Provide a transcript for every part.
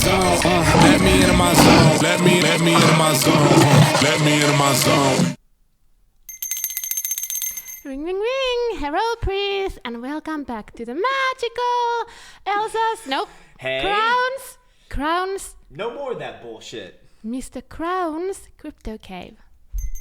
zone. Let me into my zone. Let me into my zone. Let me into my zone. Ring, ring, ring. Hello, priest, and welcome back to the magical Elsa's. Nope. Hey. Krown's. No more of that bullshit. Mr. Krown's crypto cave.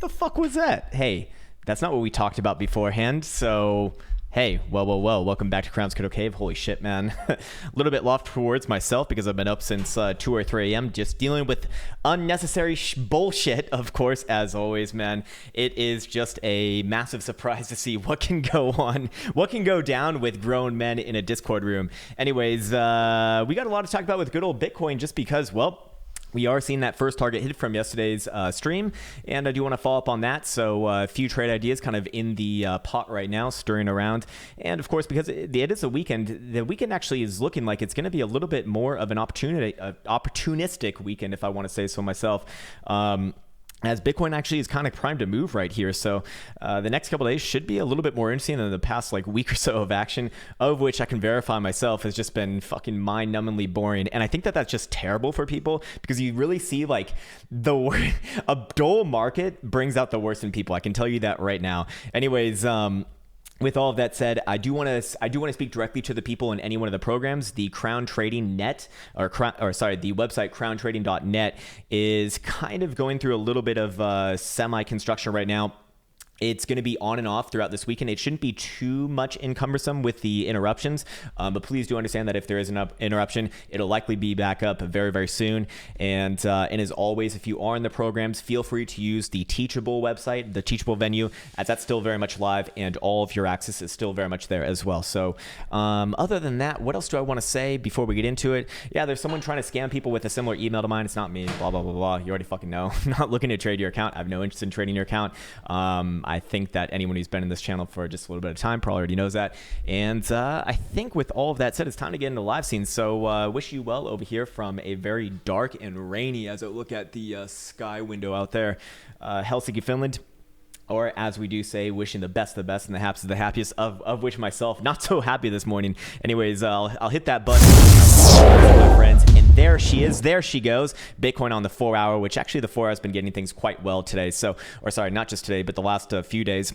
The fuck was that? Hey, that's not what we talked about beforehand. So, hey, well, welcome back to Krown's Crypto Cave. Holy shit, man. A little bit lost for words myself because I've been up since 2 or 3 a.m. just dealing with unnecessary bullshit, of course, as always, man. It is just a massive surprise to see what can go on, what can go down with grown men in a Discord room. Anyways, we got a lot to talk about with good old Bitcoin just because, well, we are seeing that first target hit from yesterday's stream, and I do want to follow up on that. So a few trade ideas kind of in the pot right now, stirring around. And of course, because it is a weekend, the weekend actually is looking like it's going to be a little bit more of an opportunistic weekend, if I want to say so myself. As Bitcoin actually is kind of primed to move right here. So the next couple of days should be a little bit more interesting than the past like week or so of action, of which I can verify myself has just been fucking mind-numbingly boring. And I think that that's just terrible for people because you really see like a dull market brings out the worst in people. I can tell you that right now. Anyways, with all of that said, I do want to speak directly to the people in any one of the programs. The Krown Trading Net, the website crowntrading.net is kind of going through a little bit of semi-construction right now. It's going to be on and off throughout this weekend. It shouldn't be too much cumbersome with the interruptions, but please do understand that if there is an interruption, it'll likely be back up very, very soon. And as always, if you are in the programs, feel free to use the Teachable website, the Teachable venue, as that's still very much live and all of your access is still very much there as well. So other than that, what else do I want to say before we get into it? Yeah, there's someone trying to scam people with a similar email to mine. It's not me, blah, blah, blah, blah. You already fucking know. I'm not looking to trade your account. I have no interest in trading your account. I think that anyone who's been in this channel for just a little bit of time probably already knows that. And I think with all of that said, it's time to get into the live scene. So wish you well over here from a very dark and rainy, as I look at the sky window out there, Helsinki, Finland. Or as we do say, wishing the best and the happiest of the happiest, of which myself not so happy this morning. Anyways, I'll hit that button, my friends, and there she is. There she goes. Bitcoin on the 4 hour, which actually the 4 hour has been getting things quite well today. So, or sorry, not just today, but the last few days.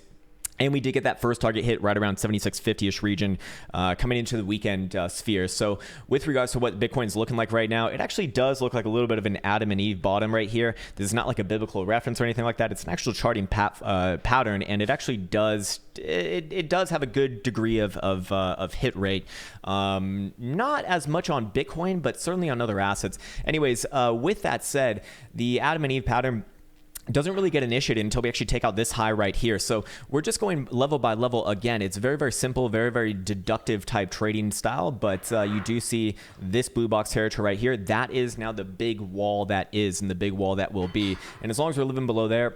And we did get that first target hit right around 7650-ish region coming into the weekend sphere. So with regards to what Bitcoin's looking like right now, it actually does look like a little bit of an Adam and Eve bottom right here. This is not like a biblical reference or anything like that. It's an actual charting pattern, and it actually does it does have a good degree of hit rate. Not as much on Bitcoin, but certainly on other assets. Anyways, with that said, the Adam and Eve pattern doesn't really get initiated until we actually take out this high right here. So we're just going level by level again. It's very, very simple, very, very deductive type trading style, but you do see this blue box territory right here. That is now the big wall that is and the big wall that will be. And as long as we're living below there,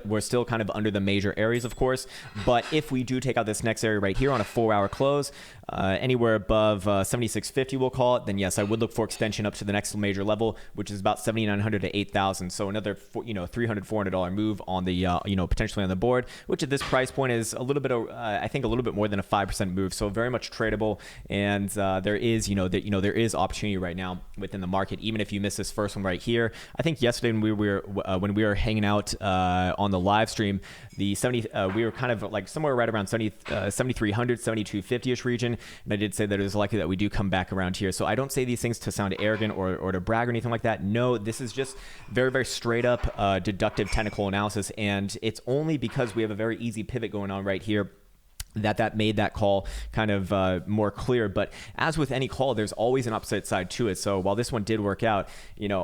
we're still kind of under the major areas, of course. But if we do take out this next area right here on a 4 hour close, anywhere above 7650, we'll call it, then yes, I would look for extension up to the next major level, which is about 7,900 to 8,000. So another, $300, $400 move on the, potentially on the board, which at this price point is a little bit, I think a little bit more than a 5% move. So very much tradable. And there is, there is opportunity right now within the market, even if you miss this first one right here. I think yesterday when we were hanging out on the live stream, we were kind of like somewhere right around 7,300, 7,250-ish region. And I did say that it is likely that we do come back around here. So I don't say these things to sound arrogant or to brag or anything like that. No, this is just very, very straight up deductive technical analysis. And it's only because we have a very easy pivot going on right here that made that call kind of more clear. But as with any call, there's always an upside side to it. So while this one did work out,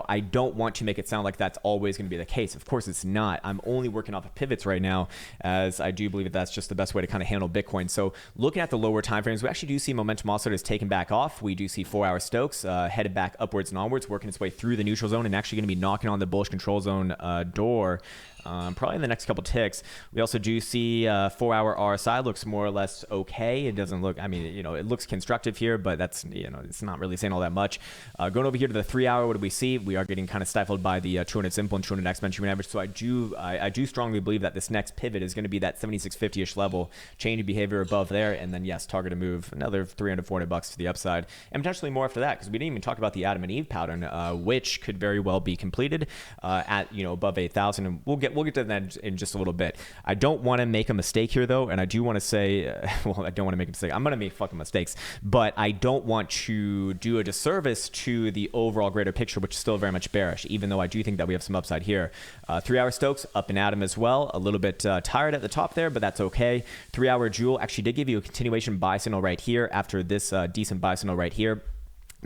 I don't want to make it sound like that's always going to be the case. Of course it's not. I'm only working off of pivots right now, as I do believe that that's just the best way to kind of handle Bitcoin. So looking at the lower time frames, we actually do see momentum also is taken back off. We do see 4 hour Stokes headed back upwards and onwards, working its way through the neutral zone and actually going to be knocking on the bullish control zone door probably in the next couple ticks. We also do see 4-hour RSI looks more or less okay. It doesn't look, I mean, it looks constructive here, but that's, it's not really saying all that much. Going over here to the 3-hour, what do we see? We are getting kind of stifled by the 200 simple and 200 exponential moving average. So I do strongly believe that this next pivot is going to be that 7650-ish level, change of behavior above there, and then yes, target a move another 300, 400 bucks to the upside, and potentially more after that, because we didn't even talk about the Adam and Eve pattern, which could very well be completed at above 8,000, and we'll get to that in just a little bit. I don't want to make a mistake here though, and I do want to say, well, I don't want to make a mistake. I'm going to make fucking mistakes, but I don't want to do a disservice to the overall greater picture, which is still very much bearish, even though I do think that we have some upside here. 3-hour Stokes up in Adam as well, a little bit tired at the top there, but that's okay. 3-hour Jewel actually did give you a continuation buy signal right here after this decent buy signal right here.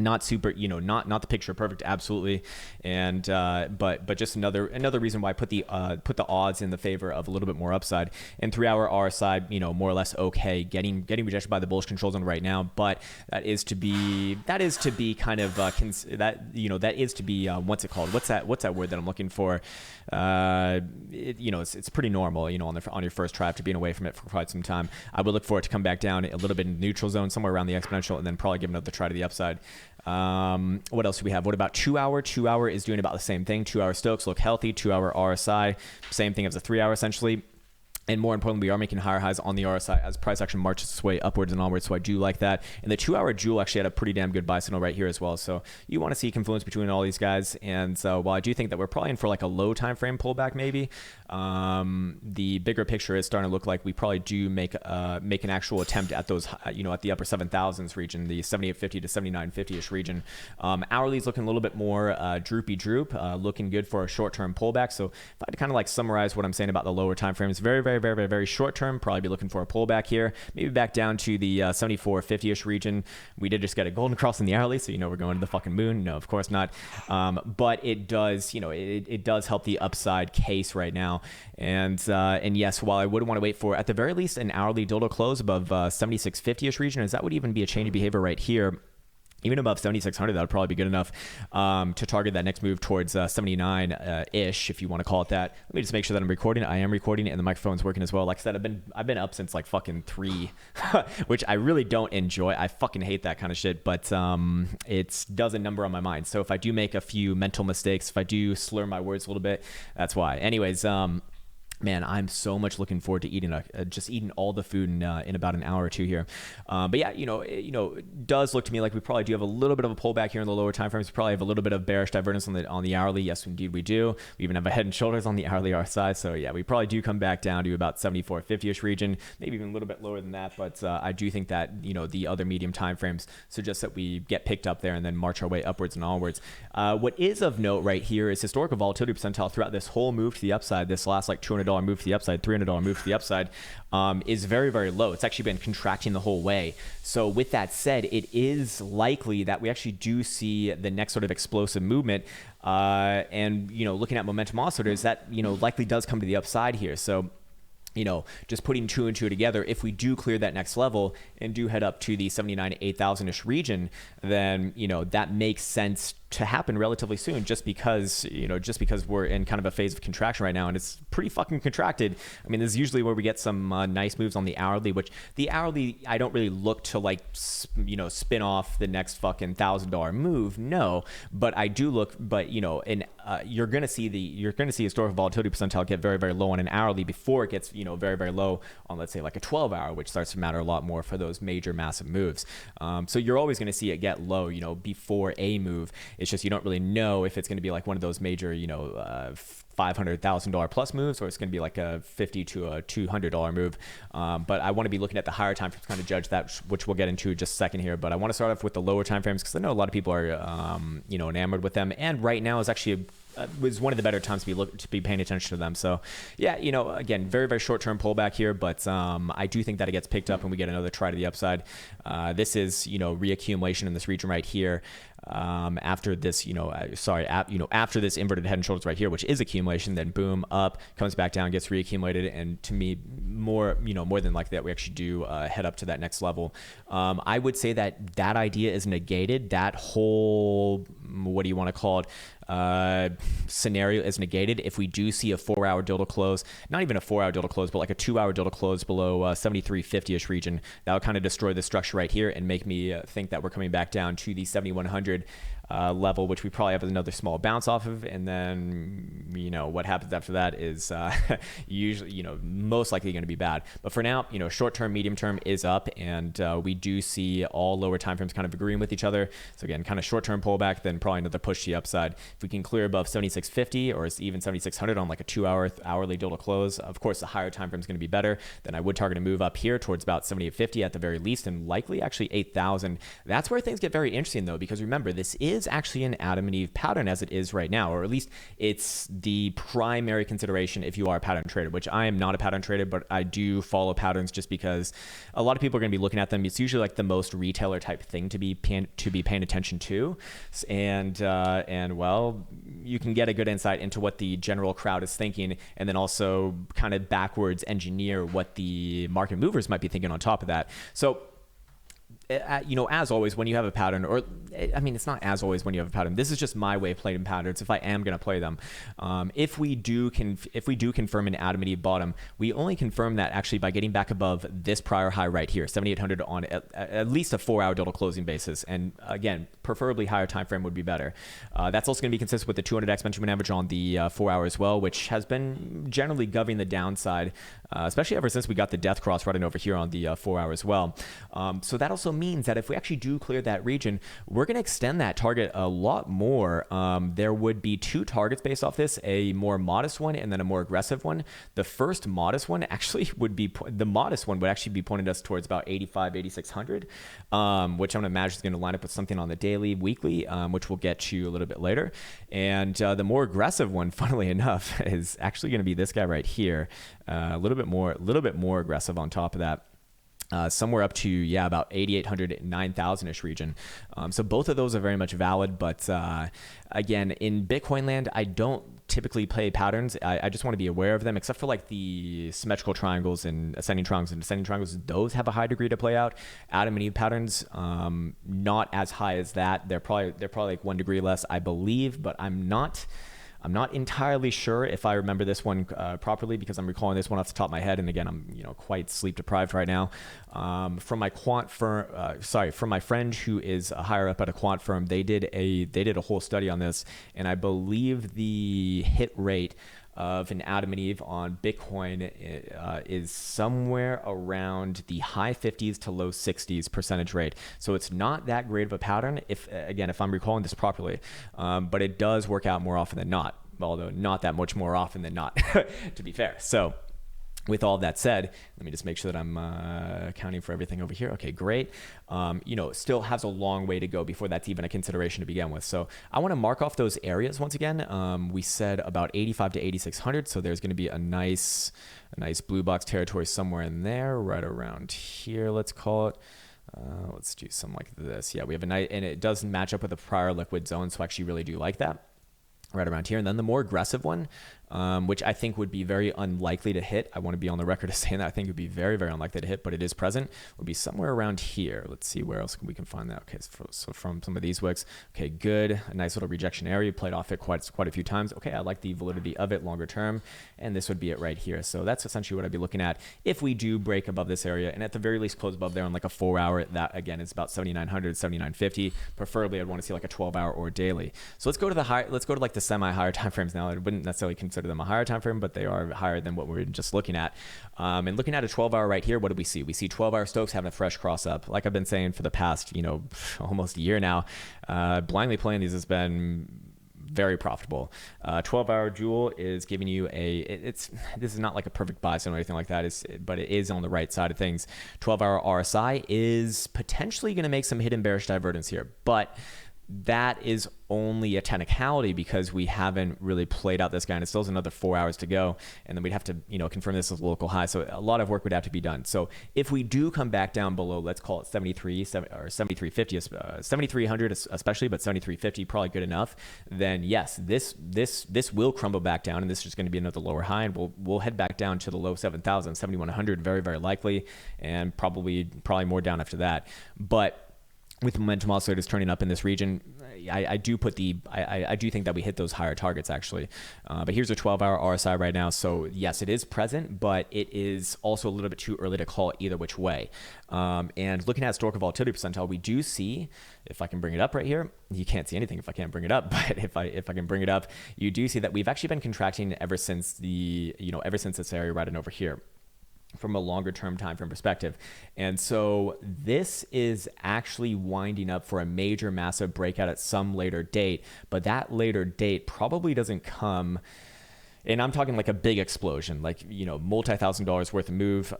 Not super, not the picture perfect, absolutely, and but just another reason why I put the odds in the favor of a little bit more upside. And 3-hour RSI, more or less okay, getting rejected by the bullish control zone right now, but that is to be kind of that is to be what's it called? What's that word that I'm looking for? It's pretty normal, on your first try after being away from it for quite some time. I would look for it to come back down a little bit in the neutral zone, somewhere around the exponential, and then probably give another try to the upside. What else do we have? What about 2-hour? 2-hour is doing about the same thing. 2-hour Stokes look healthy. 2-hour RSI, same thing as a 3-hour essentially. And more importantly, we are making higher highs on the RSI as price action marches its way upwards and onwards, so I do like that. And the 2-hour Jewel actually had a pretty damn good buy signal right here as well, so you want to see confluence between all these guys. And so while I do think that we're probably in for like a low time frame pullback maybe, the bigger picture is starting to look like we probably do make an actual attempt at those, at the upper 7,000s region, the 7850 to 7950-ish region. Hourly is looking a little bit more droopy droop, looking good for a short-term pullback. So if I had to kind of like summarize what I'm saying about the lower time frames, very, very, very, very, very short term, probably be looking for a pullback here, maybe back down to the 7450-ish region. We did just get a golden cross in the hourly, so we're going to the fucking moon. No, of course not. But it does, it does help the upside case right now. And yes, while I would want to wait for at the very least an hourly dildo close above 7650-ish region, as that would even be a change of behavior right here. Even above 7,600, that would probably be good enough to target that next move towards 79-ish, if you want to call it that. Let me just make sure that I'm recording. I am recording, and the microphone's working as well. Like I said, I've been up since like fucking 3, which I really don't enjoy. I fucking hate that kind of shit, but it does a number on my mind. So if I do make a few mental mistakes, if I do slur my words a little bit, that's why. Anyways, man, I'm so much looking forward to eating just eating all the food in about an hour or two here. But yeah, it does look to me like we probably do have a little bit of a pullback here in the lower time frames. We probably have a little bit of bearish divergence on the hourly. Yes, indeed we do. We even have a head and shoulders on the hourly RSI. So yeah, we probably do come back down to about 7450-ish region, maybe even a little bit lower than that. But I do think that the other medium time frames suggest that we get picked up there and then march our way upwards and onwards. What is of note right here is historical volatility percentile throughout this whole move to the upside. This last like $200 move to the upside, $300 move to the upside, is very, very low. It's actually been contracting the whole way. So with that said, it is likely that we actually do see the next sort of explosive movement. And looking at momentum oscillators, that likely does come to the upside here. So just putting 2 and 2 together, if we do clear that next level and do head up to the 79 to 8,000-ish region, then that makes sense to happen relatively soon, just because we're in kind of a phase of contraction right now, and it's pretty fucking contracted. I mean, this is usually where we get some nice moves on the hourly, which the hourly I don't really look to like spin off the next fucking $1,000 move, no, but I do look, but you're gonna see historical volatility percentile get very, very low on an hourly before it gets very, very low on, let's say, like a 12-hour, which starts to matter a lot more for those major massive moves. So you're always going to see it get low before a move. It's just you don't really know if it's going to be like one of those major $500,000 plus moves, or it's going to be like a $50 to a $200 move. But I want to be looking at the higher time frames to kind of judge that, which we'll get into just a second here. But I want to start off with the lower time frames because I know a lot of people are enamored with them, and right now is actually was one of the better times to be paying attention to them. So yeah, again, very, very short-term pullback here, but I do think that it gets picked up and we get another try to the upside. This is, reaccumulation in this region right here. After this, after this inverted head and shoulders right here, which is accumulation, then boom, up, comes back down, gets reaccumulated, and to me, more than likely that we actually do head up to that next level. I would say that idea is negated. That whole, what do you want to call it, scenario is negated if we do see a 4-hour dildo close, not even a 4-hour dildo close, but like a 2-hour dildo close below 7350-ish region. That would kind of destroy the structure right here and make me think that we're coming back down to the 7100 level, which we probably have another small bounce off of, and then what happens after that is usually most likely going to be bad. But for now, short term, medium term is up, and we do see all lower time frames kind of agreeing with each other. So again, kind of short term pullback, then probably another push to the upside. If we can clear above 7650 or even 7600 on like a 2-hour hourly dildo close, of course the higher time frame is going to be better. Then I would target a move up here towards about 7850 at the very least, and likely actually 8000. That's where things get very interesting though, because remember, this is actually an Adam and Eve pattern as it is right now, or at least it's the primary consideration if you are a pattern trader, which I am not a pattern trader, but I do follow patterns just because a lot of people are going to be looking at them. It's usually like the most retailer type thing to be paying attention to, and well, you can get a good insight into what the general crowd is thinking, and then also kind of backwards engineer what the market movers might be thinking on top of that. So as always, when you have a pattern, or I mean, it's not as always when you have a pattern. This is just my way of playing patterns. If I am going to play them, if we do confirm an Adam and Eve bottom, we only confirm that actually by getting back above this prior high right here, 7,800 on at least a 4-hour dildo closing basis, and again, preferably higher time frame would be better. That's also going to be consistent with the 200 exponential moving average on the 4-hour as well, which has been generally governing the downside, especially ever since we got the death cross running over here on the 4-hour as well. So that also means that if we actually do clear that region, we're going to extend that target a lot more. There would be 2 targets based off this, a more modest one and then a more aggressive one. The first modest one actually would be, the modest one would actually be pointing us towards about 85, 8600, which I'm going to imagine is going to line up with something on the daily, weekly, which we'll get to a little bit later. And the more aggressive one, funnily enough, is actually going to be this guy right here, a little bit more aggressive on top of that. Somewhere up to, about 8,800, 9,000-ish region. So both of those are very much valid. But again, in Bitcoin land, I don't typically play patterns. I just want to be aware of them, except for like the symmetrical triangles and ascending triangles and descending triangles. Those have a high degree to play out. Adam and Eve patterns, not as high as that. They're probably like 1 degree less, I believe, but I'm not entirely sure if I remember this one properly, because I'm recalling this one off the top of my head, and again, I'm quite sleep deprived right now. From my from my friend who is higher up at a quant firm, they did a whole study on this, and I believe the hit rate of an Adam and Eve on Bitcoin is somewhere around the high 50s to low 60s percentage rate. So it's not that great of a pattern, if I'm recalling this properly, but it does work out more often than not, although not that much more often than not, to be fair. So with all that said, let me just make sure that I'm accounting for everything over here. Okay, great. Still has a long way to go before that's even a consideration to begin with. So I want to mark off those areas once again. We said about 85 to 8,600. So there's going to be a nice blue box territory somewhere in there, right around here, let's call it. Let's do something like this. Yeah, we have a nice, and it doesn't match up with the prior liquid zone. So I actually really do like that. Right around here. And then the more aggressive one, which I think would be very unlikely to hit. I want to be on the record as saying that I think it would be very, very unlikely to hit, but it is present. Would be somewhere around here. Let's see where else we can find that. Okay, so from some of these wicks. Okay, good. A nice little rejection area. Played off it quite a few times. Okay, I like the validity of it longer term. And this would be it right here. So that's essentially what I'd be looking at if we do break above this area, and at the very least close above there on like a 4-hour. That again is about 7,900, 7,950. Preferably I'd want to see like a 12-hour or daily. So let's go to like the semi-higher time frames now. I wouldn't necessarily consider them a higher time frame, but they are higher than what we're just looking at. And looking at a 12-hour right here, what do we see? We see 12-hour Stokes having a fresh cross up. Like I've been saying for the past, almost a year now, blindly playing these has been very profitable. 12-hour Jewel is giving you this is not like a perfect buy zone or anything like that, but it is on the right side of things. 12-hour RSI is potentially going to make some hidden bearish divergence here, but that is only a technicality because we haven't really played out this guy, and it still has another 4 hours to go, and then we'd have to, confirm this as a local high. So a lot of work would have to be done. So if we do come back down below, let's call it 7350, 7300 especially, but 7350 probably good enough, then yes, this will crumble back down, and this is just going to be another lower high, and we'll head back down to the low 7,000, 7100, very, very likely, and probably more down after that. But with momentum oscillators turning up in this region, I do think that we hit those higher targets actually. But here's a 12-hour RSI right now. So yes, it is present, but it is also a little bit too early to call it either which way. And looking at historical volatility percentile, we do see, if I can bring it up right here, you can't see anything if I can't bring it up, but if I can bring it up, you do see that we've actually been contracting ever since this area right in over here, from a longer term time frame perspective. And so this is actually winding up for a major massive breakout at some later date, but that later date probably doesn't come, and I'm talking like a big explosion, like, multi-$1,000s worth of move,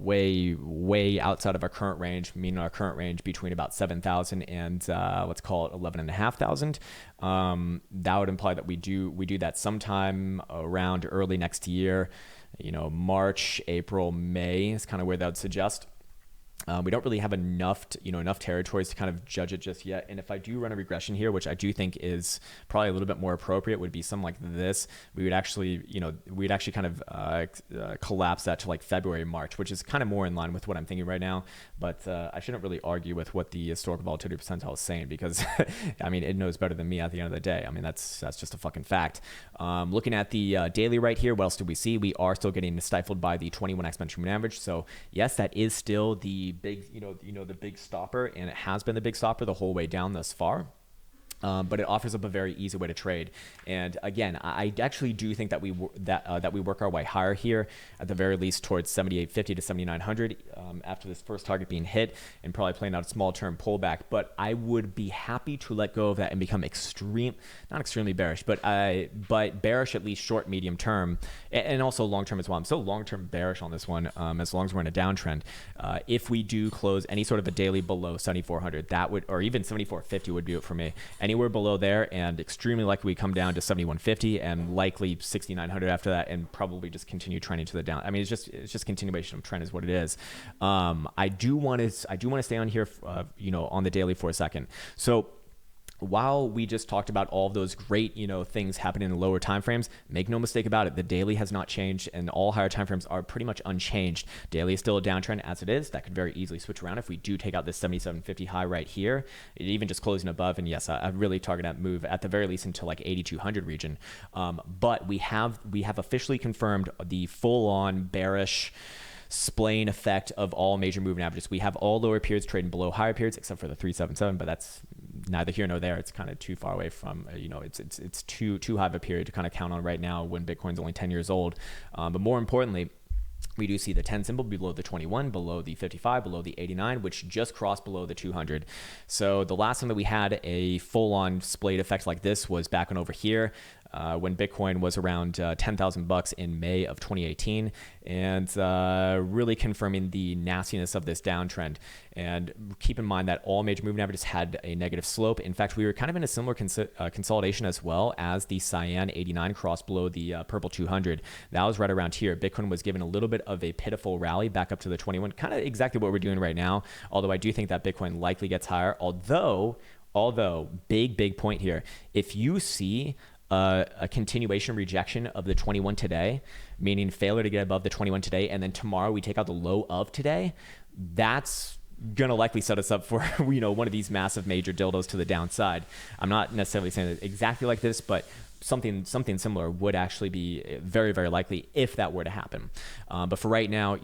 way outside of our current range, meaning our current range between about 7,000 and let's call it 11,500. That would imply that we do that sometime around early next year. March, April, May is kind of where that would suggest. We don't really have enough territories to kind of judge it just yet. And if I do run a regression here, which I do think is probably a little bit more appropriate, would be something like this. We would actually, kind of collapse that to like February, March, which is kind of more in line with what I'm thinking right now. But I shouldn't really argue with what the historical volatility percentile is saying, because it knows better than me at the end of the day. That's just a fucking fact. Looking at the daily right here, what else do we see? We are still getting stifled by the 21 exponential moving average. So yes, that is still the big, the big stopper, and it has been the big stopper the whole way down thus far. But it offers up a very easy way to trade. And again, I actually do think that we work our way higher here, at the very least towards 7,850 to 7,900 after this first target being hit, and probably playing out a small term pullback. But I would be happy to let go of that and become not extremely bearish, but bearish at least short, medium term, and also long term as well. I'm still long term bearish on this one, as long as we're in a downtrend. If we do close any sort of a daily below 7,400, that would, or even 7,450 would do it for me. Anywhere below there, and extremely likely we come down to 7,150 and likely 6,900 after that, and probably just continue trending to the down. It's just continuation of trend is what it is. I do want to stay on here, on the daily for a second. So while we just talked about all of those great, things happening in lower time frames, make no mistake about it, the daily has not changed, and all higher time frames are pretty much unchanged. Daily is still a downtrend as it is. That could very easily switch around if we do take out this 77.50 high right here, even just closing above. And yes, I really target that move at the very least into like 8,200 region. But we have officially confirmed the full-on bearish splaying effect of all major moving averages. We have all lower periods trading below higher periods, except for the 377, but that's neither here nor there. It's kind of too far away from, it's too high of a period to kind of count on right now when Bitcoin's only 10 years old. But more importantly, we do see the 10 symbol below the 21, below the 55, below the 89, which just crossed below the 200. So the last time that we had a full-on splayed effect like this was back on over here, when Bitcoin was around $10,000 in May of 2018, and really confirming the nastiness of this downtrend. And keep in mind that all major moving averages had a negative slope. In fact, we were kind of in a similar consolidation as well, as the cyan 89 crossed below the purple 200. That was right around here. Bitcoin was given a little bit of a pitiful rally back up to the 21, kind of exactly what we're doing right now. Although I do think that Bitcoin likely gets higher. Although big point here, if you see a continuation rejection of the 21 today, meaning failure to get above the 21 today, and then tomorrow we take out the low of today, that's gonna likely set us up for one of these massive major dildos to the downside. I'm not necessarily saying that exactly like this, but something similar would actually be very, very likely if that were to happen. But for right now,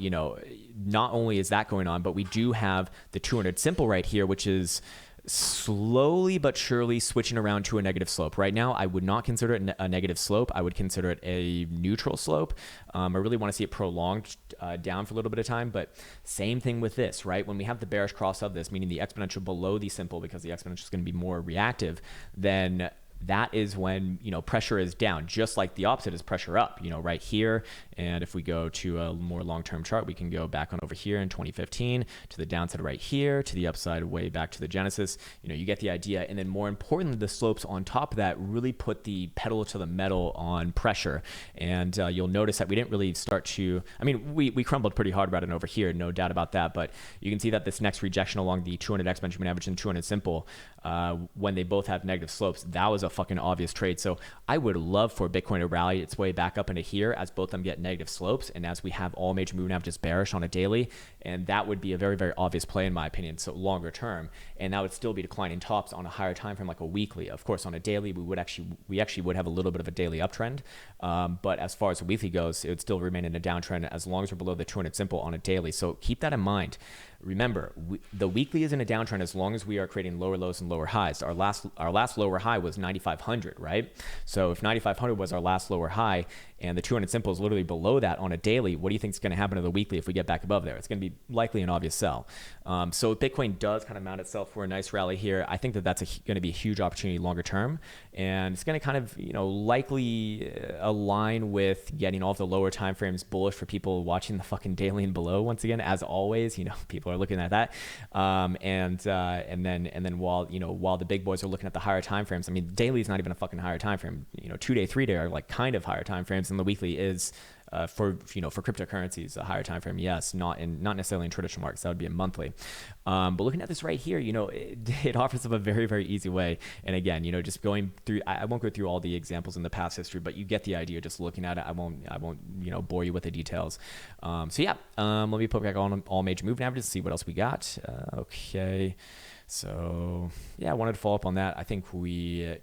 not only is that going on, but we do have the 200 simple right here, which is slowly but surely switching around to a negative slope. Right now, I would not consider it a negative slope. I would consider it a neutral slope. I really want to see it prolonged down for a little bit of time, but same thing with this, right? When we have the bearish cross of this, meaning the exponential below the simple, because the exponential is going to be more reactive, then that is when, pressure is down, just like the opposite is pressure up, right here. And if we go to a more long-term chart, we can go back on over here in 2015 to the downside right here, to the upside way back to the genesis. You get the idea. And then more importantly, the slopes on top of that really put the pedal to the metal on pressure. And you'll notice that we didn't really start to, we crumbled pretty hard about it over here, no doubt about that. But you can see that this next rejection along the 200x Benjamin average and 200 simple, when they both have negative slopes, that was a fucking obvious trade. So I would love for Bitcoin to rally its way back up into here as both of them get negative slopes and as we have all major moving averages bearish on a daily. And that would be a very, very obvious play in my opinion. So longer term, and that would still be declining tops on a higher time frame, like a weekly. Of course, on a daily, we actually would have a little bit of a daily uptrend. But as far as the weekly goes, it would still remain in a downtrend as long as we're below the 200 simple on a daily. So keep that in mind. Remember, the weekly is in a downtrend as long as we are creating lower lows and lower highs. Our last lower high was 9,500, right? So if 9,500 was our last lower high and the 200 simple is literally below that on a daily, what do you think is going to happen to the weekly if we get back above there? It's going to be likely an obvious sell. So if Bitcoin does kind of mount itself for a nice rally here, I think that that's going to be a huge opportunity longer term. And it's going to kind of, likely align with getting all of the lower time frames bullish for people watching the fucking daily and below. Once again, as always, people are looking at that. And then while the big boys are looking at the higher time frames, daily is not even a fucking higher time frame. 2-day, 3-day are like kind of higher time frames, and the weekly is for cryptocurrencies a higher time frame. Yes, not necessarily in traditional markets. That would be a monthly. But looking at this right here, it offers up a very, very easy way. And again, just going through, I won't go through all the examples in the past history, but you get the idea just looking at it. I won't bore you with the details. Let me put back on all major moving averages, see what else we got. Okay. So yeah, I wanted to follow up on that. I think we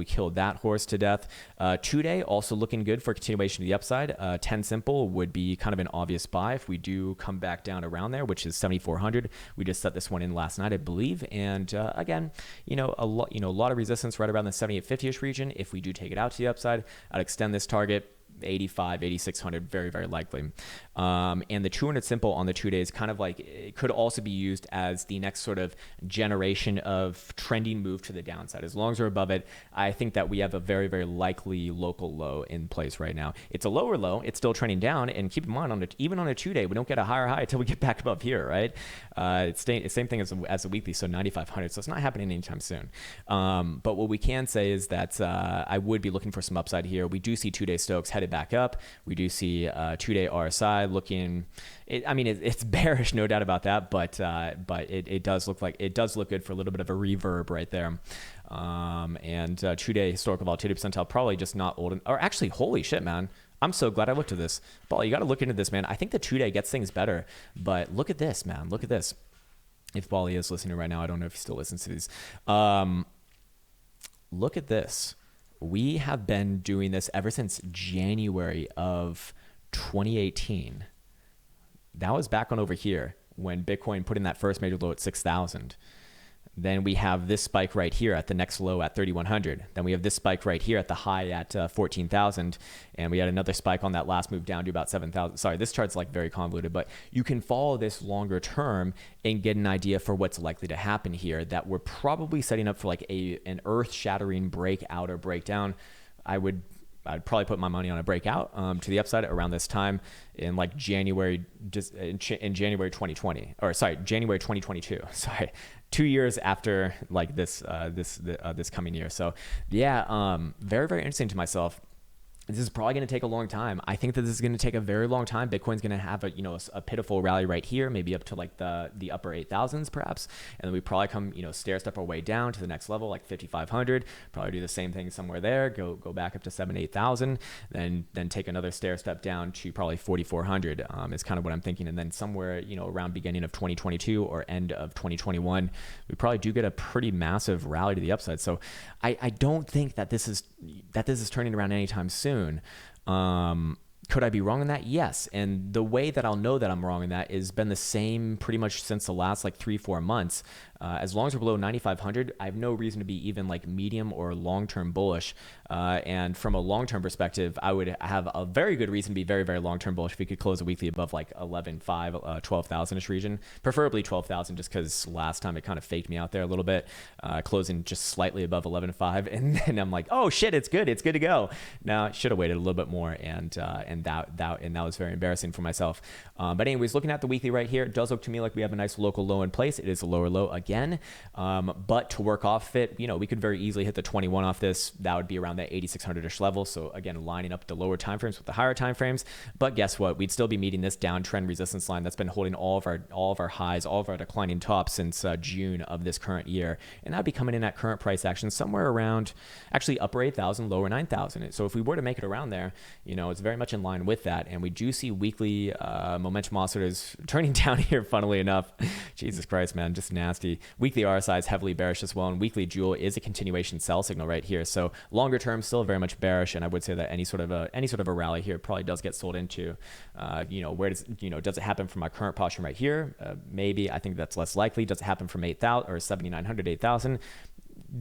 killed that horse to death. 2-day also looking good for continuation to the upside. 10 simple would be kind of an obvious buy if we do come back down around there, which is 7,400. We just set this one in last night, I believe. And again, a lot of resistance right around the 7,850-ish region. If we do take it out to the upside, I'd extend this target 85, 8,600, very, very likely. And the 200 simple on the 2 days kind of like, it could also be used as the next sort of generation of trending move to the downside. As long as we're above it, I think that we have a very, very likely local low in place right now. It's a lower low. It's still trending down. And keep in mind, even on a 2 day, we don't get a higher high until we get back above here, right? It's the same thing as a weekly, so 9,500. So it's not happening anytime soon. But what we can say is that I would be looking for some upside here. We do see 2 day Stokes headed back up. We do see 2 day RSI looking, it's bearish, no doubt about that, but it does look good for a little bit of a reverb right there. And 2 day historical volatility percentile, probably just not old, or actually, holy shit, man. I'm so glad I looked at this. Paul, you got to look into this, man. I think the 2 day gets things better, but look at this, man. Look at this. If Bali is listening right now, I don't know if he still listens to these. Look at this. We have been doing this ever since January of 2018. That was back on over here when Bitcoin put in that first major low at 6,000. Then we have this spike right here at the next low at 3,100. Then we have this spike right here at the high at 14,000. And we had another spike on that last move down to about 7,000. Sorry, this chart's like very convoluted, but you can follow this longer term and get an idea for what's likely to happen here, that we're probably setting up for like an earth-shattering breakout or breakdown. I'd probably put my money on a breakout to the upside around this time in like January, just in January 2020, or sorry, January 2022. Sorry, 2 years after like this coming year. So yeah, very, very interesting to myself. This is probably going to take a long time. I think that this is going to take a very long time. Bitcoin's going to have a pitiful rally right here, maybe up to like the upper 8,000s perhaps. And then we probably come, stair step our way down to the next level, like 5,500, probably do the same thing somewhere there, go back up to 8,000, then take another stair step down to probably 4,400 is kind of what I'm thinking. And then somewhere, around beginning of 2022 or end of 2021, we probably do get a pretty massive rally to the upside. So I don't think that this is turning around anytime soon. Could I be wrong in that? Yes. And the way that I'll know that I'm wrong in that is been the same pretty much since the last like 3-4 months. As long as we're below 9,500, I have no reason to be even like medium or long-term bullish. And from a long-term perspective, I would have a very good reason to be very, very long-term bullish if we could close a weekly above like 11,500, 12,000-ish region, preferably 12,000, just because last time it kind of faked me out there a little bit, closing just slightly above 11,500, and then I'm like, oh shit, it's good to go. Now I should have waited a little bit more, and that was very embarrassing for myself. But anyways, looking at the weekly right here, it does look to me like we have a nice local low in place. It is a lower low again, but to work off it, we could very easily hit the 21 off this. That would be around that 8,600-ish level. So again, lining up the lower time frames with the higher time frames. But guess what? We'd still be meeting this downtrend resistance line that's been holding all of our highs, all of our declining tops since June of this current year, and that'd be coming in at current price action somewhere around actually upper 8,000, lower 9,000. So if we were to make it around there, it's very much in line with that. And we do see weekly momentum oscillators turning down here, funnily enough. Jesus Christ, man, just nasty. Weekly RSI is heavily bearish as well, and weekly Joule is a continuation sell signal right here. So longer term, still very much bearish, and I would say that any sort of a rally here probably does get sold into. Where does it happen from our current posture right here? Maybe. I think that's less likely. Does it happen from 8,000 or 7,900, 8,000?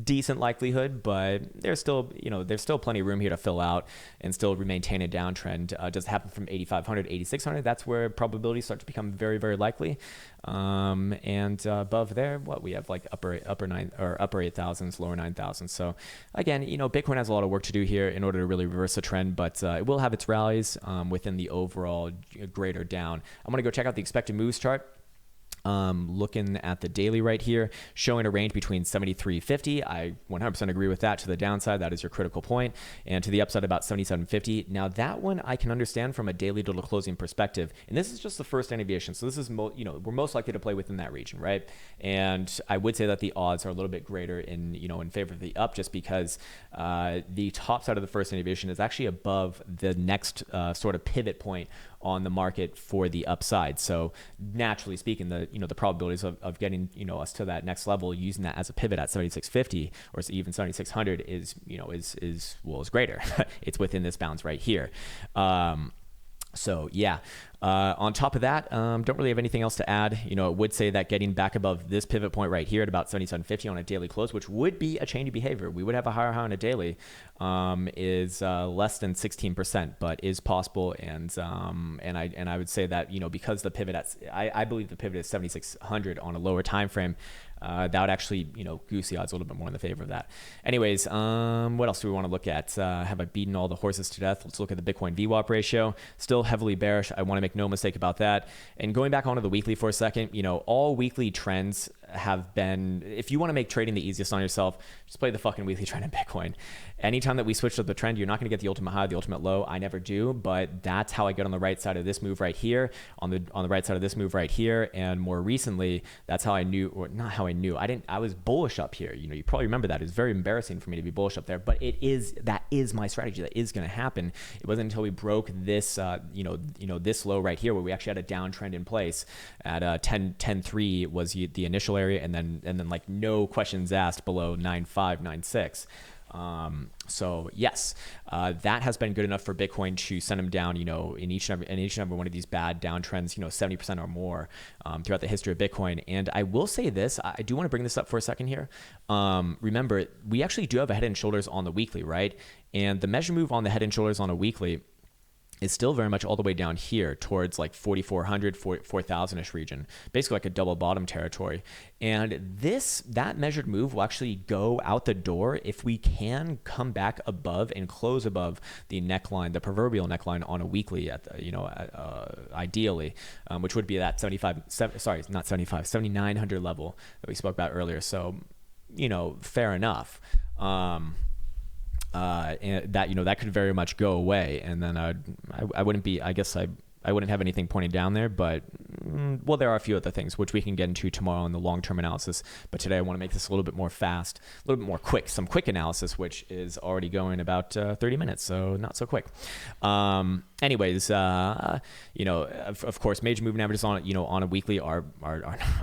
Decent likelihood, but there's still plenty of room here to fill out and still maintain a downtrend. Does it happen from 8,500, 8,600? That's where probabilities start to become very, very likely. And above there, what we have like upper 8,000s, lower 9,000s. So again, Bitcoin has a lot of work to do here in order to really reverse the trend, but it will have its rallies within the overall greater down. I'm gonna go check out the expected moves chart. Looking at the daily right here, showing a range between 73.50. I 100% agree with that. To the downside, that is your critical point, and to the upside about 77.50. Now that one I can understand from a daily to closing perspective, and this is just the first standard deviation. So this is we're most likely to play within that region, right? And I would say that the odds are a little bit greater in favor of the up, just because the top side of the first standard deviation is actually above the next sort of pivot point on the market for the upside. So naturally speaking, the probabilities of getting us to that next level using that as a pivot at 7650 or even 7600 is greater. It's within this bounds right here. So yeah, on top of that, don't really have anything else to add. It would say that getting back above this pivot point right here at about 7750 on a daily close, which would be a change of behavior. We would have a higher high on a daily, is less than 16%, but is possible. And I would say that because the pivot I believe the pivot is 7600 on a lower time frame. That would actually, goose the odds a little bit more in the favor of that. Anyways, what else do we want to look at? Have I beaten all the horses to death? Let's look at the Bitcoin VWAP ratio. Still heavily bearish. I want to make no mistake about that. And going back onto the weekly for a second, all weekly trends have been, if you want to make trading the easiest on yourself, just play the fucking weekly trend in Bitcoin. Anytime that we switch to the trend, you're not going to get the ultimate high, the ultimate low. I never do, but that's how I get on the right side of this move right here, on the right side of this move right here. And more recently, that's how I knew, or not how I knew. I was bullish up here. You probably remember that. It was very embarrassing for me to be bullish up there, but that is my strategy. That is going to happen. It wasn't until we broke this, this low right here where we actually had a downtrend in place at 10.3 was the initial area, and then like no questions asked below 9.5, 9.6. So yes, that has been good enough for Bitcoin to send them down, in each and every one of these bad downtrends, 70% or more, throughout the history of Bitcoin. And I will say this, I do want to bring this up for a second here. Remember, we actually do have a head and shoulders on the weekly, right? And the measure move on the head and shoulders on a weekly is still very much all the way down here towards like 4,400, 4,000-ish region, basically like a double bottom territory. And that measured move will actually go out the door if we can come back above and close above the neckline, the proverbial neckline on a weekly at ideally, which would be that 7,900 level that we spoke about earlier. So, fair enough. And that could very much go away, and then I wouldn't be, I guess I wouldn't have anything pointing down there, but there are a few other things which we can get into tomorrow in the long-term analysis. But today I want to make this a little bit more fast, a little bit more quick, some quick analysis, which is already going about 30 minutes, so not so quick. Anyways, of course, major moving averages on a weekly are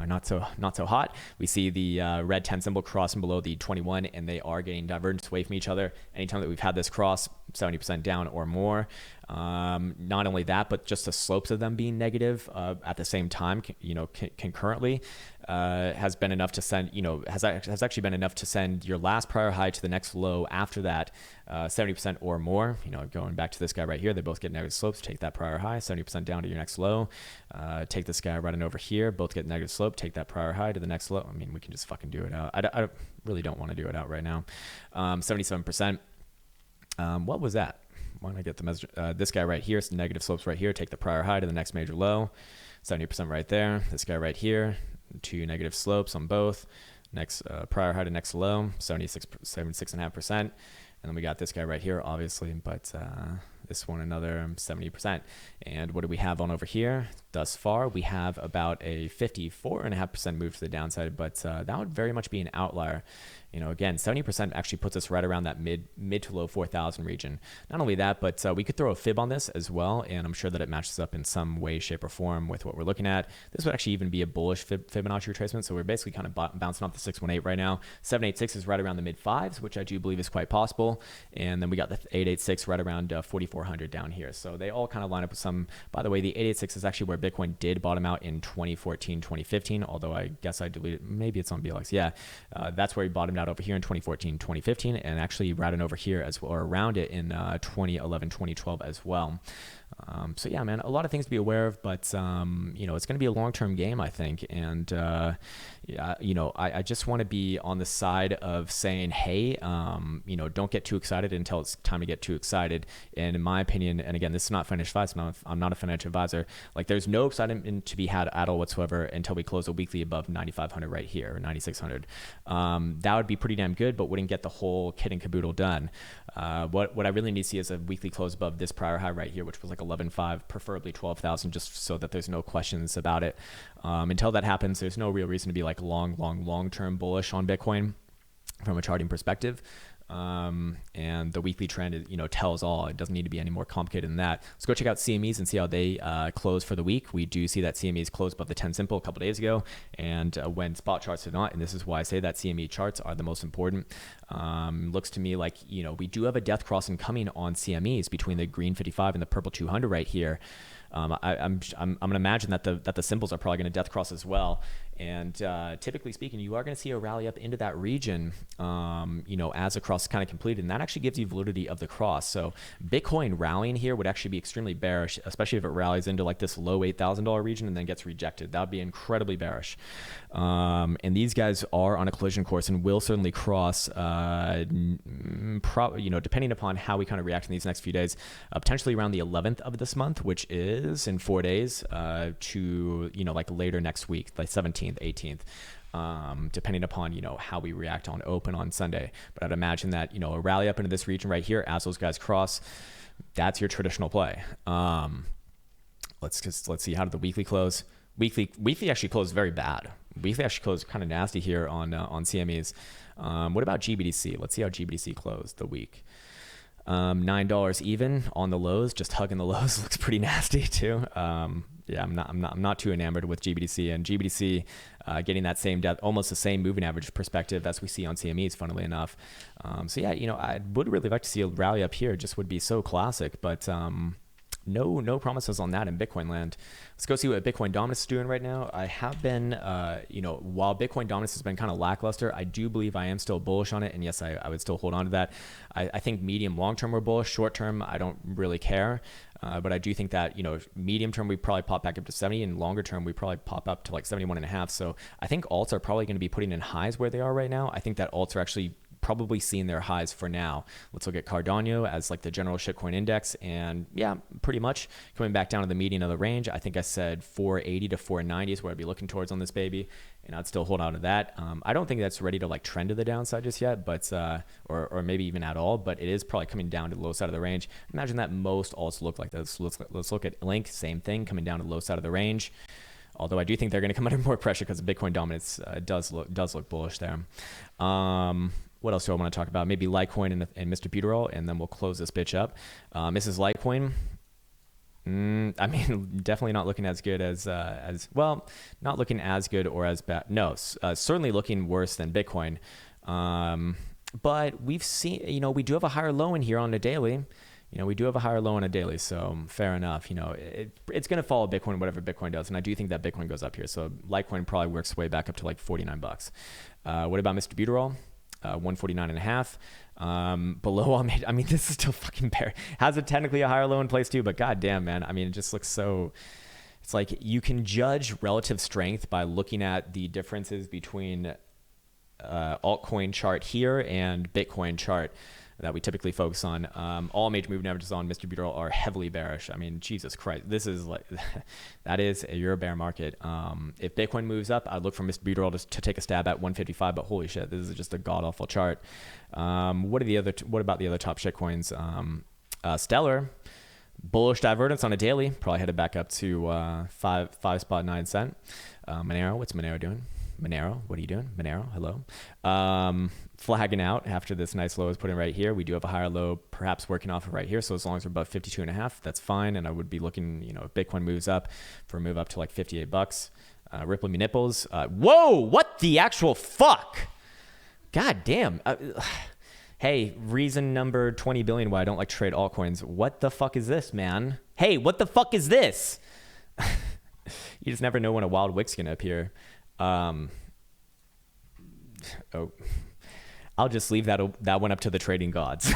not so hot. We see the red 10 symbol crossing below the 21, and they are getting divergence away from each other. Anytime that we've had this cross, 70% down or more. Not only that, but just the slopes of them being negative at the same time, concurrently, has been enough to send, has actually been enough to send your last prior high to the next low after that, 70% or more. Going back to this guy right here, they both get negative slopes. Take that prior high, 70% down to your next low. Take this guy running over here, both get negative slope. Take that prior high to the next low. I mean, we can just fucking do it out. I really don't want to do it out right now. 77%. What was that? Why don't I get the message? This guy right here, some negative slopes right here. Take the prior high to the next major low. 70% right there. This guy right here, 2 negative slopes on both. Next prior high to next low, 76.5%. And then we got this guy right here, obviously, but this one another 70%. And what do we have on over here? Thus far, we have about a 54.5% move to the downside, but that would very much be an outlier. Again, 70% actually puts us right around that mid to low 4,000 region. Not only that, but we could throw a fib on this as well, and I'm sure that it matches up in some way, shape, or form with what we're looking at. This would actually even be a bullish Fibonacci retracement, so we're basically kind of bouncing off the 618 right now. 786 is right around the mid 5s, which I do believe is quite possible, and then we got the 886 right around 4,400 down here. So they all kind of line up with some. By the way, the 886 is actually where Bitcoin did bottom out in 2014, 2015, although I guess I deleted, maybe it's on BLX. Yeah, that's where he bottomed out over here in 2014, 2015, and actually routed over here as well, or around it in 2011, 2012 as well. So yeah, man, a lot of things to be aware of, but it's going to be a long-term game, I think, and I just want to be on the side of saying, hey, don't get too excited until it's time to get too excited. And in my opinion, and again, this is not financial advice, I'm not a financial advisor. Like, there's no excitement to be had at all whatsoever until we close a weekly above 9,500 right here, or 9,600. That would be pretty damn good, but wouldn't get the whole kit and caboodle done. What I really need to see is a weekly close above this prior high right here, which was like 11.5, preferably 12,000, just so that there's no questions about it. Until that happens, there's no real reason to be like long-term bullish on Bitcoin from a charting perspective. And the weekly trend is, tells all. It doesn't need to be any more complicated than that. Let's go check out CMEs and see how they close for the week. We do see that CMEs closed above the 10 simple a couple days ago, and when spot charts are not, and this is why I say that CME charts are the most important. Looks to me like, we do have a death crossing coming on CMEs between the green 55 and the purple 200 right here. I'm gonna imagine that the symbols are probably gonna death cross as well. And typically speaking, you are going to see a rally up into that region, as the cross is kind of completed, and that actually gives you validity of the cross. So Bitcoin rallying here would actually be extremely bearish, especially if it rallies into like this low $8,000 region and then gets rejected. That would be incredibly bearish. And these guys are on a collision course and will certainly cross, depending upon how we kind of react in these next few days, potentially around the 11th of this month, which is in 4 days, to like later next week, like 17th. 18th, depending upon how we react on open on Sunday. But I'd imagine that a rally up into this region right here as those guys cross, that's your traditional play. Let's see, how did the weekly close? Weekly actually closed very bad. Weekly actually closed kind of nasty here on CMEs. What about GBDC? Let's see how GBDC closed the week. $9 even on the lows, just hugging the lows. Looks pretty nasty too. Yeah, I'm not too enamored with GBDC, and GBDC getting that same almost the same moving average perspective as we see on CMEs, funnily enough. So yeah, I would really like to see a rally up here. Just would be so classic, but no promises on that in Bitcoin land. Let's go see what Bitcoin dominance is doing right now. I have been, while Bitcoin dominance has been kind of lackluster, I do believe I am still bullish on it. And yes, I would still hold on to that. I think medium, long term we're bullish. Short term, I don't really care. But I do think that, medium term, we probably pop back up to 70, and longer term, we probably pop up to like 71.5. So I think alts are probably going to be putting in highs where they are right now. I think that alts are actually probably seeing their highs for now. Let's look at Cardano as like the general shitcoin index, and yeah, pretty much coming back down to the median of the range. I think I said 480 to 490 is where I'd be looking towards on this baby, and I'd still hold on to that. I don't think that's ready to like trend to the downside just yet, but or maybe even at all, but it is probably coming down to the low side of the range. Imagine that most alts look like this. Let's look at Link, same thing, coming down to the low side of the range. Although I do think they're going to come under more pressure because Bitcoin dominance does look bullish there. What else do I want to talk about? Maybe Litecoin and Mr. Buterol, and then we'll close this bitch up. Mrs. Litecoin, I mean, definitely not looking as good as well, not looking as good or as bad. No, certainly looking worse than Bitcoin. But we've seen, we do have a higher low in here on the daily. We do have a higher low on a daily, so fair enough. It's going to follow Bitcoin, whatever Bitcoin does, and I do think that Bitcoin goes up here. So Litecoin probably works way back up to like $49. What about Mr. Butyrol? 149.5. Below all I mean, this is still fucking bear. Has it technically a higher low in place too? But goddamn, man. I mean, it just looks so. It's like you can judge relative strength by looking at the differences between altcoin chart here and Bitcoin chart that we typically focus on. All major moving averages on Mr. Butyrol are heavily bearish. I mean, Jesus Christ, this is like, that is a Euro bear market. If Bitcoin moves up, I'd look for Mr. Butyrol to take a stab at 155, but holy shit, this is just a god awful chart. What about the other top shitcoins? Stellar, bullish divergence on a daily, probably headed back up to 5.9 cent. Monero, what's Monero doing? Monero, what are you doing? Monero, hello. Flagging out after this nice low is put in right here. We do have a higher low, perhaps working off of right here. So as long as we're above 52.5, that's fine. And I would be looking, if Bitcoin moves up, for a move up to like $58. Ripple me nipples. Whoa, what the actual fuck? God damn. Hey, reason number 20 billion why I don't like to trade altcoins. What the fuck is this, man? Hey, what the fuck is this? You just never know when a wild wick's gonna appear. I'll just leave that one up to the trading gods.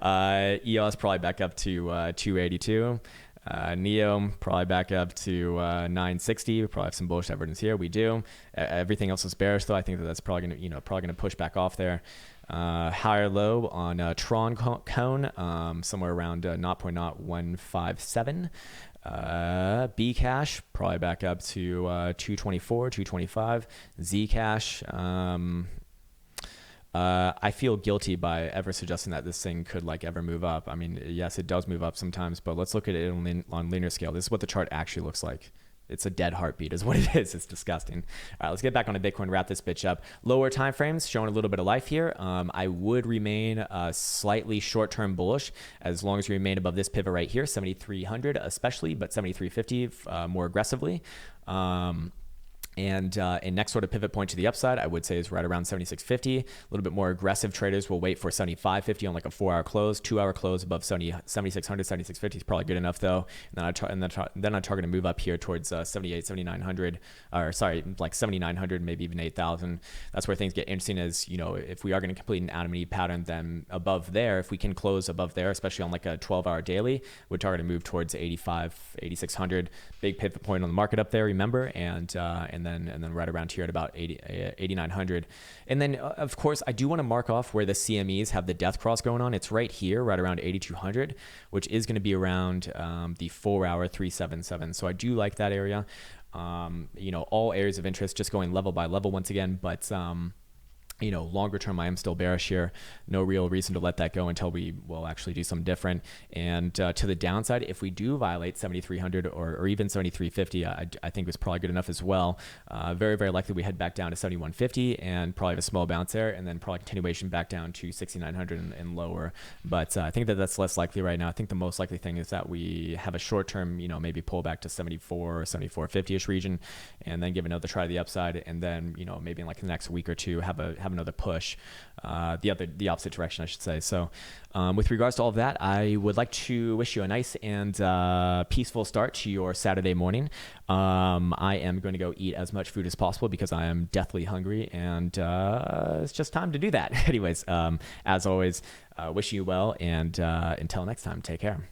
EOS probably back up to 282. Neo probably back up to 960. We probably have some bullish divergence here. We do. Everything else is bearish though. I think that's probably gonna push back off there. Higher low on Krown, somewhere around 0.0157. Bcash probably back up to 224, 225. Zcash. I feel guilty by ever suggesting that this thing could like ever move up. I mean, yes, it does move up sometimes, but let's look at it on linear scale. This is what the chart actually looks like. It's a dead heartbeat is what it is. It's disgusting. All right, let's get back on to Bitcoin, wrap this bitch up. Lower time frames showing a little bit of life here. I would remain slightly short-term bullish as long as we remain above this pivot right here, 7,300 especially, but 7,350 more aggressively. And next sort of pivot point to the upside, I would say is right around 76.50. A little bit more aggressive traders will wait for 75.50 on like a 4-hour close, 2-hour close above 7600, 76.50 is probably good enough though. And then I target to move up here towards 78, 7900, or sorry, like 7900, maybe even 8000. That's where things get interesting as, if we are going to complete an Adam and Eve pattern, then above there, if we can close above there, especially on like a 12-hour daily, we're targeting to move towards 85, 8600. Big pivot point on the market up there, remember, and then right around here at about 8,900. And then of course I do want to mark off where the CMEs have the death cross going on. It's right here, right around 8,200, which is going to be around the 4-hour 377. So I do like that area. All areas of interest just going level by level once again, but longer term, I am still bearish here. No real reason to let that go until we will actually do something different. And to the downside, if we do violate 7,300 or even 7,350, I think it's probably good enough as well. Very, very likely we head back down to 7,150 and probably have a small bounce there, and then probably continuation back down to 6,900 and lower. But I think that's less likely right now. I think the most likely thing is that we have a short term, maybe pull back to 74 or 74.50-ish region, and then give another try to the upside, and then maybe in like the next week or two have another push the opposite direction, I should say. So with regards to all of that, I would like to wish you a nice and peaceful start to your Saturday morning. I am going to go eat as much food as possible because I am deathly hungry, and it's just time to do that. Anyways, as always, wishing you well, and until next time, take care.